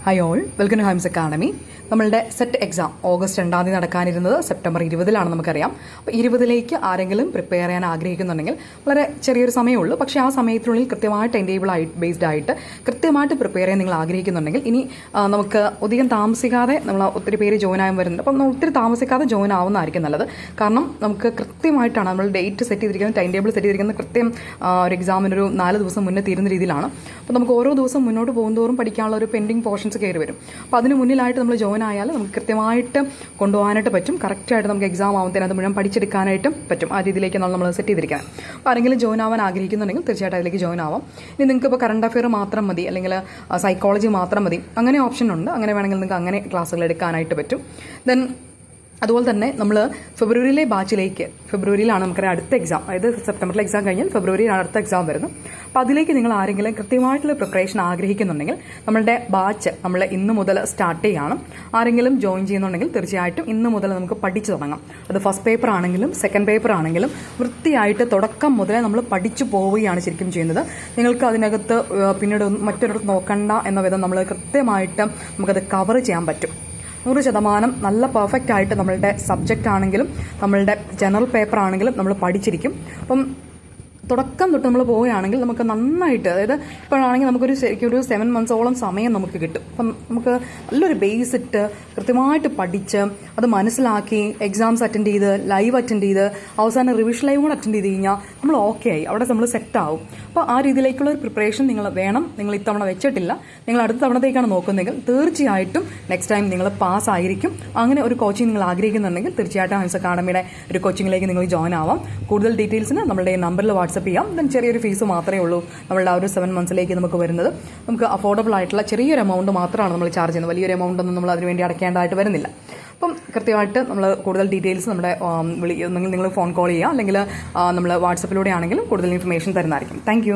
Hi all, welcome to Hyams Academy. നമ്മളുടെ set exam August 2 നടക്കാനിരുന്നത് September 20 നമുക്കറിയാം. അപ്പോൾ 20 ആരെങ്കിലും പ്രിപ്പയർ ചെയ്യാൻ ആഗ്രഹിക്കുന്നുണ്ടെങ്കിൽ വളരെ ചെറിയൊരു സമയമുള്ളൂ. പക്ഷേ ആ സമയത്തിനുള്ളിൽ കൃത്യമായിട്ട് ടൈം ടേബിൾ ബേസ്ഡ് ആയിട്ട് കൃത്യമായിട്ട് പ്രിപ്പയർ ചെയ്യാൻ നിങ്ങൾ ആഗ്രഹിക്കുന്നുണ്ടെങ്കിൽ ഇനി നമുക്ക് അധികം താമസിക്കാതെ നമ്മൾ ഒത്തിരി പേര് ജോയിൻ ആകാൻ വരുന്നുണ്ട്. അപ്പം ഒത്തിരി താമസിക്കാതെ ജോയിൻ ആവുന്നതായിരിക്കും നല്ലത്. കാരണം നമുക്ക് കൃത്യമായിട്ടാണ് നമ്മൾ ഡേറ്റ് സെറ്റ് ചെയ്തിരിക്കുന്നത്, ടൈം ടേബിൾ സെറ്റ് ചെയ്തിരിക്കുന്നത് കൃത്യം ഒരു എക്സാമിനൊരു 4 ദിവസം മുന്നേ തീരുന്ന രീതിയിലാണ്. അപ്പോൾ നമുക്ക് ഓരോ ദിവസം മുന്നോട്ട് പോകുന്നതോറും പഠിക്കാനുള്ള ഒരു പെൻഡിങ് പോർഷൻസ് കയറി വരും. അപ്പോൾ അതിന് മുന്നിലായിട്ട് നമ്മൾ ജോയിൻ ആയാൽ നമുക്ക് കൃത്യമായിട്ട് കൊണ്ടുപോകാനായിട്ട് പറ്റും. കറക്റ്റായിട്ട് നമുക്ക് എക്സാം ആവുന്നതിന് അത് മുഴുവൻ പഠിച്ചെടുക്കാനായിട്ടും പറ്റും. ആ രീതിയിലേക്കാണ് നമ്മൾ സെറ്റ് ചെയ്തിരിക്കുന്നത്. അപ്പോൾ ആരെങ്കിലും ജോയിൻ ആവാൻ ആഗ്രഹിക്കുന്നുണ്ടെങ്കിൽ തീർച്ചയായിട്ടും അതിലേക്ക് ജോയിൻ ആവാം. ഇനി നിങ്ങൾക്ക് ഇപ്പോൾ കറണ്ട് അഫെയർ മാത്രം മതി, അല്ലെങ്കിൽ സൈക്കോളജി മാത്രം മതി, അങ്ങനെ ഓപ്ഷൻ ഉണ്ട്. അങ്ങനെ വേണമെങ്കിൽ നിങ്ങൾക്ക് അങ്ങനെ ക്ലാസ്സുകൾ എടുക്കാനായിട്ട് പറ്റും. ദെൻ അതുപോലെ തന്നെ നമ്മൾ ഫെബ്രുവരിയിലെ ബാച്ചിലേക്ക്, ഫെബ്രുവരിയിലാണ് നമുക്കറിയാം അടുത്ത എക്സാം, അതായത് സെപ്റ്റംബറിലെ എക്സാം കഴിഞ്ഞാൽ ഫെബ്രുവരിയിലാണ് അടുത്ത എക്സാം വരുന്നത്. അപ്പോൾ അതിലേക്ക് നിങ്ങൾ ആരെങ്കിലും കൃത്യമായിട്ടുള്ള പ്രിപ്പറേഷൻ ആഗ്രഹിക്കുന്നുണ്ടെങ്കിൽ നമ്മളുടെ ബാച്ച് നമ്മൾ ഇന്ന് മുതൽ സ്റ്റാർട്ട് ചെയ്യണം. ആരെങ്കിലും ജോയിൻ ചെയ്യുന്നുണ്ടെങ്കിൽ തീർച്ചയായിട്ടും ഇന്ന് മുതൽ നമുക്ക് പഠിച്ചു തുടങ്ങാം. അത് ഫസ്റ്റ് പേപ്പർ ആണെങ്കിലും സെക്കൻഡ് പേപ്പർ ആണെങ്കിലും വൃത്തിയായിട്ട് തുടക്കം മുതലേ നമ്മൾ പഠിച്ചു പോവുകയാണ് ശരിക്കും ചെയ്യുന്നത്. നിങ്ങൾക്ക് അതിനകത്ത് പിന്നീട് മറ്റൊരിടത്ത് നോക്കണ്ട എന്ന വിധം നമ്മൾ കൃത്യമായിട്ട് നമുക്കത് കവർ ചെയ്യാൻ പറ്റും. 100% നല്ല പെർഫെക്റ്റ് ആയിട്ട് നമ്മളുടെ സബ്ജക്റ്റ് ആണെങ്കിലും നമ്മളുടെ ജനറൽ പേപ്പർ ആണെങ്കിലും നമ്മൾ പഠിച്ചിരിക്കും. അപ്പം തുടക്കം തൊട്ട് നമ്മൾ പോവുകയാണെങ്കിൽ നമുക്ക് നന്നായിട്ട്, അതായത് ഇപ്പോഴാണെങ്കിൽ നമുക്കൊരു ശരിക്കും ഒരു 7 months സമയം നമുക്ക് കിട്ടും. അപ്പം നമുക്ക് നല്ലൊരു ബേസ് ഇട്ട് കൃത്യമായിട്ട് പഠിച്ച് അത് മനസ്സിലാക്കി എക്സാംസ് അറ്റൻഡ് ചെയ്ത് ലൈവ് അറ്റൻഡ് ചെയ്ത് അവസാനം റിവിഷൻ ലൈവ് കൂടെ അറ്റൻഡ് ചെയ്ത് കഴിഞ്ഞാൽ നമ്മൾ ഓക്കെ ആയി, അവിടെ നമ്മൾ സെറ്റ് ആവും. അപ്പോൾ ആ രീതിയിലേക്കുള്ള ഒരു പ്രിപ്പറേഷൻ നിങ്ങൾ വേണം. നിങ്ങൾ ഇത്തവണ വെച്ചിട്ടില്ല, നിങ്ങൾ അടുത്ത തവണത്തേക്കാണ് നോക്കുന്നതെങ്കിൽ തീർച്ചയായിട്ടും നെക്സ്റ്റ് ടൈം നിങ്ങൾ പാസ് ആയിരിക്കും. അങ്ങനെ ഒരു കോച്ചിങ് നിങ്ങൾ ആഗ്രഹിക്കുന്നുണ്ടെങ്കിൽ തീർച്ചയായിട്ടും ഹൈംസ് അക്കാഡമിയുടെ ഒരു കോച്ചിങ്ങിലേക്ക് നിങ്ങൾ ജോയിൻ ആവാം. കൂടുതൽ ഡീറ്റെയിൽസിന് നമ്മുടെ നമ്പറിൽ വാട്സപ്പ് ചെയ്യാം. ദെൻ ചെറിയൊരു ഫീസ് മാത്രമേ ഉള്ളൂ നമ്മളുടെ ആ ഒരു 7 monthsലേക്ക് നമുക്ക് വരുന്നത്. നമുക്ക് അഫോർഡബിൾ ആയിട്ടുള്ള ചെറിയൊരു എമൗണ്ട് മാത്രമാണ് നമ്മൾ ചാർജ് ചെയ്യുന്നത്. വലിയൊരു എമൗണ്ട് ഒന്നും നമ്മൾ അതിനുവേണ്ടി അടയ്ക്കേണ്ടതായിട്ട് വരുന്നില്ല. അപ്പം കൃത്യമായിട്ട് നമ്മൾ കൂടുതൽ ഡീറ്റെയിൽസ് നമ്മുടെ നിങ്ങൾ ഫോൺ കോൾ ചെയ്യുക, അല്ലെങ്കിൽ നമ്മൾ വാട്സപ്പിലൂടെ ആണെങ്കിലും കൂടുതൽ ഇൻഫർമേഷൻ തരുന്നതായിരിക്കും. താങ്ക്